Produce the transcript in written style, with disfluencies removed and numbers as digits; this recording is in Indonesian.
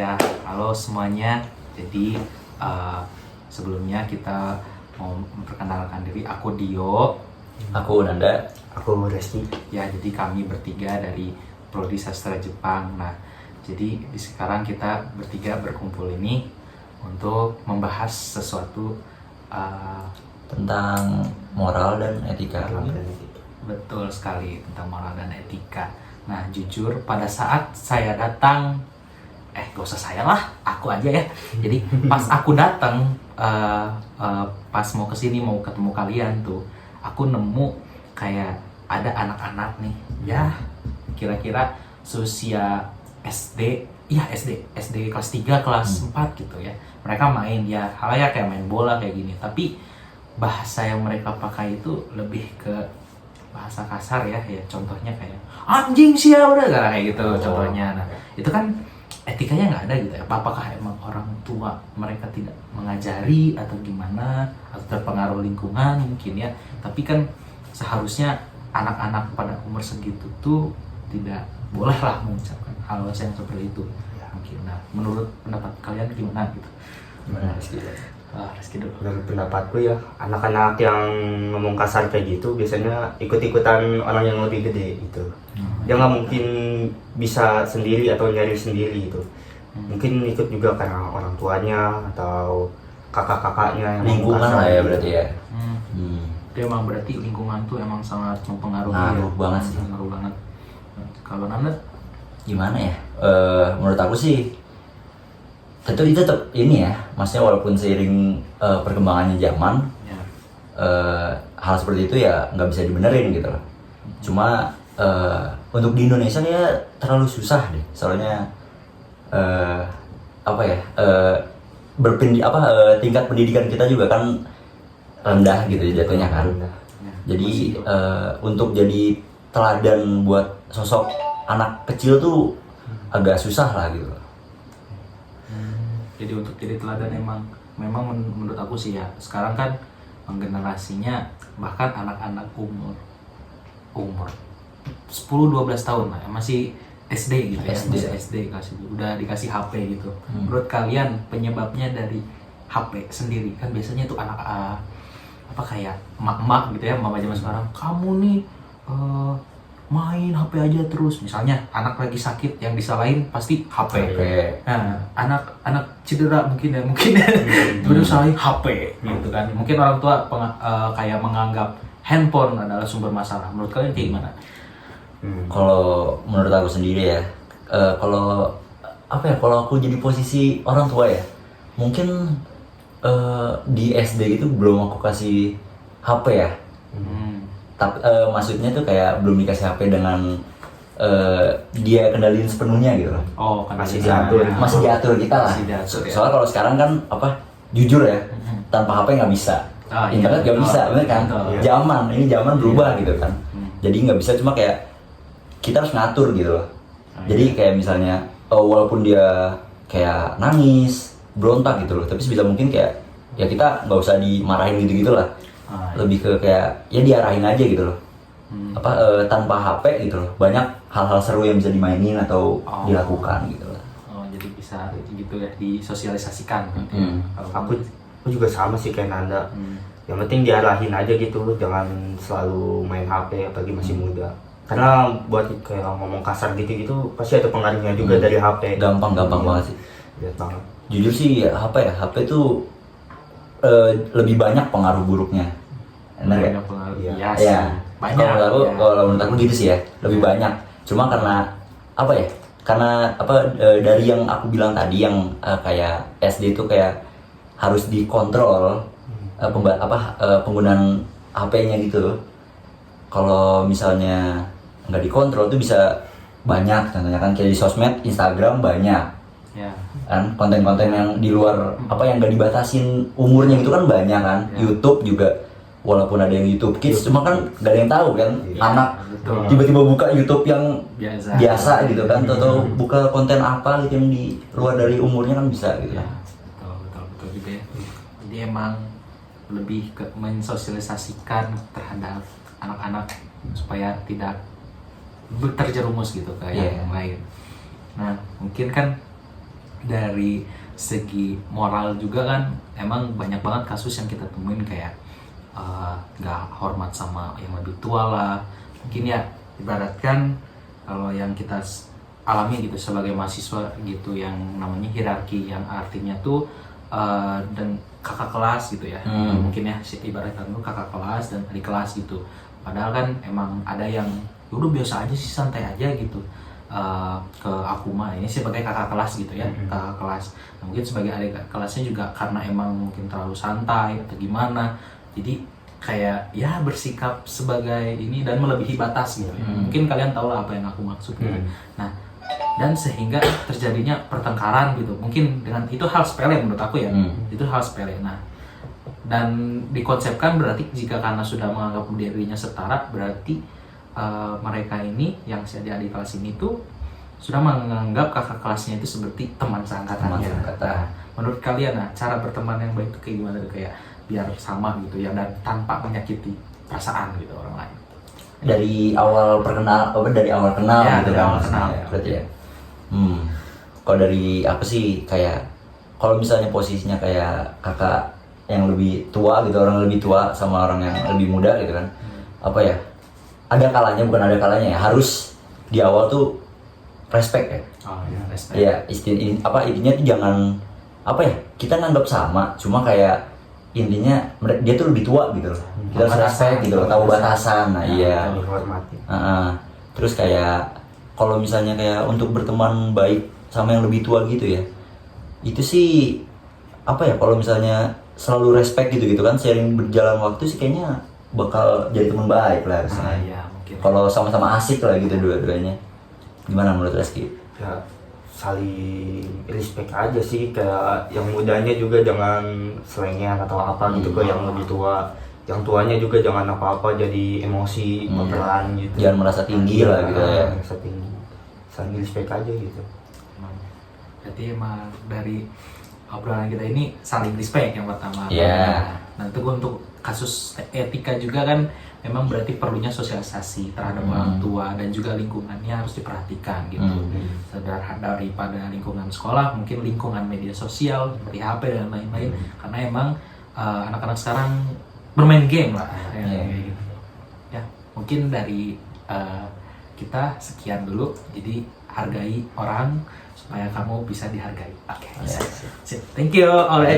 Ya, halo semuanya. Jadi sebelumnya kita mau memperkenalkan diri. Aku Dio. Aku Nanda. Aku Reski. Ya, jadi kami bertiga dari Prodi Sastra Jepang. Nah, jadi sekarang kita bertiga berkumpul ini untuk membahas sesuatu Tentang moral dan etika. betul sekali tentang moral dan etika. Nah, jujur pada saat saya datang, gak usah saya lah, aku aja ya. Jadi pas aku datang, pas mau kesini mau ketemu kalian tuh, aku nemu kayak ada anak-anak nih, ya kira-kira seusia SD, ya SD kelas 3, kelas 4 gitu ya. Mereka main ya, halnya kayak main bola kayak gini, tapi bahasa yang mereka pakai itu lebih ke bahasa kasar ya, contohnya kayak anjing sih ya udah kayak gitu contohnya. Nah, itu kan etikanya nggak ada gitu ya. Apakah emang orang tua mereka tidak mengajari atau gimana, atau terpengaruh lingkungan mungkin ya. Tapi kan seharusnya anak-anak pada umur segitu tuh tidak boleh lah mengucapkan hal yang seperti itu mungkin. Nah, menurut pendapat kalian gimana gitu? Gimana Rizky? Reski dulu. Menurut pendapatku ya, anak-anak yang ngomong kasar kayak gitu biasanya ikut-ikutan orang yang lebih gede gitu. Dia nggak mungkin bisa sendiri atau nyari sendiri gitu. Mungkin ikut juga karena orang tuanya atau kakak-kakaknya yang ngomong Lingkungan kasar lah ya gitu. berarti ya. Itu emang berarti lingkungan tuh emang sangat mempengaruhi. Ngaruh banget sih. Ngaruh banget. Kalau Nanda Gimana ya? Menurut aku sih tentu itu tetap ini ya. Maksudnya walaupun seiring perkembangannya zaman, ya, hal seperti itu ya nggak bisa dibenerin gitu loh. Cuma untuk di Indonesia nih ya terlalu susah deh. Soalnya apa ya? Tingkat pendidikan kita juga kan rendah gitu jatuhnya kan. ya, Jadi untuk jadi teladan buat sosok anak kecil tuh agak susah lah gitu. jadi untuk jadi teladan memang menurut aku sih ya, sekarang kan generasinya bahkan anak-anak umur 10-12 tahun lah, masih SD gitu ya, SD. masih SD udah dikasih HP gitu. Menurut kalian penyebabnya dari HP sendiri kan biasanya tuh anak apa kayak emak-emak gitu ya, mama zaman sekarang, kamu nih main HP aja terus. Misalnya anak lagi sakit yang disalahin pasti HP. Nah, anak cedera mungkin ya terus disalahin HP gitu kan. Mungkin orang tua kayak menganggap handphone adalah sumber masalah. Menurut kalian kayak gimana? Kalau menurut aku sendiri ya, kalau aku jadi posisi orang tua ya, mungkin di SD itu belum aku kasih HP ya. Tapi maksudnya tuh kayak belum dikasih HP dengan dia kendaliin sepenuhnya gitu loh. Oh, kan Masih diatur. Masih diatur kita lah. Masih diatur, ya. Soalnya kalau sekarang kan jujur ya, tanpa HP nggak bisa. Ah, iya, Internet nggak betul. bisa, bener kan? Betul. Ini zaman berubah gitu kan. Jadi nggak bisa, cuma kayak kita harus ngatur gitu loh. Jadi kayak misalnya walaupun dia kayak nangis, berontak gitu loh, tapi sebisa mungkin kayak ya kita nggak usah dimarahin gitu lah. Lebih ke kayak ya diarahin aja gitu loh. Tanpa HP gitu loh, banyak hal-hal seru yang bisa dimainin atau dilakukan gitu loh. Oh, jadi bisa gitu ya, disosialisasikan. Kalau Aku juga sama sih kayak Nanda. Yang penting diarahin aja gitu, jangan selalu main HP apalagi masih muda. Karena buat kayak ngomong kasar gitu pasti ada pengaruhnya juga dari HP. Gampang banget sih. Lihat banget. Jujur sih HP tuh lebih banyak pengaruh buruknya. Benar ya? banyak pengaruh. Iya. Iya Ya. sih. Banyak. Kalau menurut aku gitu sih ya, lebih banyak. Cuma karena apa ya? Karena dari yang aku bilang tadi yang kayak SD itu kayak harus dikontrol penggunaan HP-nya gitu. Kalau misalnya nggak dikontrol tuh bisa banyak, contohnya kan kayak di sosmed, Instagram banyak. Ya. Kan konten-konten yang di luar yang nggak dibatasin umurnya itu kan banyak kan. YouTube juga walaupun ada yang YouTube Kids, cuma kan nggak ada yang tahu kan. Iya, Anak betul. tiba-tiba buka YouTube yang Biasa gitu kan, atau buka konten apa gitu yang di luar dari umurnya kan bisa gitu. Ya, betul juga ya. Jadi emang lebih ke mensosialisasikan terhadap anak-anak supaya tidak terjerumus gitu kayak yang lain. Nah, mungkin kan dari segi moral juga kan emang banyak banget kasus yang kita temuin kayak nggak hormat sama yang lebih tua lah. Mungkin ya ibaratkan kalau yang kita alami gitu sebagai mahasiswa gitu yang namanya hierarki, yang artinya tuh dan kakak kelas gitu ya. Mungkin ya ibaratkan tuh kakak kelas dan adik kelas gitu. Padahal kan emang ada yang udah biasa aja sih, santai aja gitu. Ke aku mah ini sebagai kakak kelas gitu ya, kakak kelas. Nah, mungkin sebagai adik kelasnya juga karena emang mungkin terlalu santai atau gimana, jadi kayak ya bersikap sebagai ini dan melebihi batas gitu ya. Mungkin kalian tahu lah apa yang aku maksud gitu. Nah, dan sehingga terjadinya pertengkaran gitu. Mungkin dengan itu hal sepele menurut aku ya, itu hal sepele. Nah, dan dikonsepkan berarti jika karena sudah menganggap dirinya setara, berarti mereka ini yang si adik kelas ini tuh sudah menganggap kakak kelasnya itu seperti teman seangkatannya. Nah, menurut kalian cara berteman yang baik itu kayak gimana tuh, kayak biar sama gitu ya dan tanpa menyakiti perasaan gitu orang lain. Dari awal kenal Ya, gitu dari kan awal kenal. ya, berarti ya. Kalau dari apa sih, kayak kalau misalnya posisinya kayak kakak yang lebih tua gitu, orang lebih tua sama orang yang lebih muda gitu kan, apa ya? Ada kalanya, bukan ada kalanya ya, harus di awal tuh respect ya. Oh ya, respect. Ya, intinya tuh jangan apa ya, kita nganggap sama, cuma kayak intinya dia tuh lebih tua gitu loh. Kita harus respect gitu loh, tahu batasan. Nah, iya. Dihormati. Terus kayak kalau misalnya kayak untuk berteman baik sama yang lebih tua gitu ya, itu sih apa ya, kalau misalnya selalu respect gitu kan, sering berjalan waktu sih kayaknya bakal jadi teman baik lah harusnya. Ya, mungkin. Kalau sama-sama asik lah gitu dua-duanya. Gimana menurut Reski? Ya saling respect aja sih, kayak yang mudanya juga jangan selengean atau apa gitu ke yang lebih tua. Yang tuanya juga jangan apa-apa jadi emosi, baperan gitu. Jangan merasa tinggi lah gitu ya. Merasa tinggi. Saling respect aja gitu. Berarti emang dari obrolan kita ini saling respect yang pertama. Iya. Nah, itu untuk kasus etika juga kan memang berarti perlunya sosialisasi terhadap orang tua dan juga lingkungannya harus diperhatikan gitu. Daripada lingkungan sekolah, mungkin lingkungan media sosial seperti HP dan lain-lain, karena emang anak-anak sekarang bermain game lah kayak gitu. Ya, mungkin dari kita sekian dulu. Jadi hargai orang supaya kamu bisa dihargai. Oke. Thank you. All right.